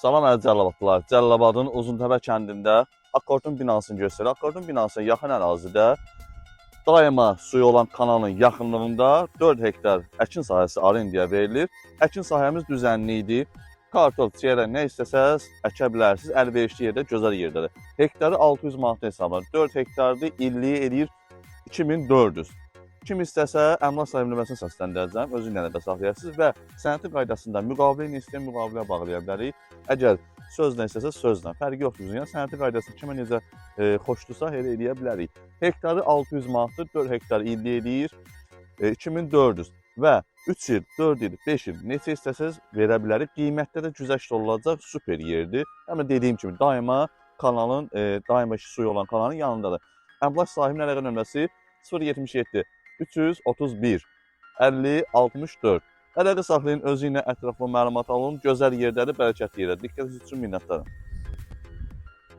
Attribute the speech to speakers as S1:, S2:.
S1: Salam əziz Cəlilabadlılar. Cəlilabadın Uzuntepe kəndində Akkordun binasını göstərir. Akkordun binasına yaxın ərazidə daima suyu olan kanalın yaxınlığında 4 hektar əkin sahəsi arendaya verilir. Əkin sahəmiz düzənlidir. Kartof, çiyərə nə istəsəz əkə bilərsiniz. Əlverişli yerdə, gözəl yerdədir. Hektarı 600 manat hesablanır. 4 hektardır, illiyi eləyir 2400. Kim istəsə əmlak sahibi nömrəsini səsləndirəcəm, özü ilə də saxlayasınız və sənəti qaydasında müqavilə istəyən müqavilə bağlaya bilərik. Əgər sözlə istəsə sözlə, fərqi yoxdur. Yəni sənəti qaydasında kimə necə xoşdursa elə eləyə bilərik. Hektarı 600 manatdır, 4 hektar illik eləyir 2400 və 3 il, 4 il, 5 il neçə istəsəz verə bilərik. Qiymətdə də güzəşt olacaq, super yerdir. Amma dediyim kimi daima kanalın daima suyu olan kanalın yanındadır. Əmlak sahibinin əlaqə nömrəsi 077 331 50 64. Əlaqə saxlayın, özü ilə ətraflı məlumat alın. Gözəl yerdədir, bərəkətli yerdədir. Diqqətiniz üçün minnətdarım.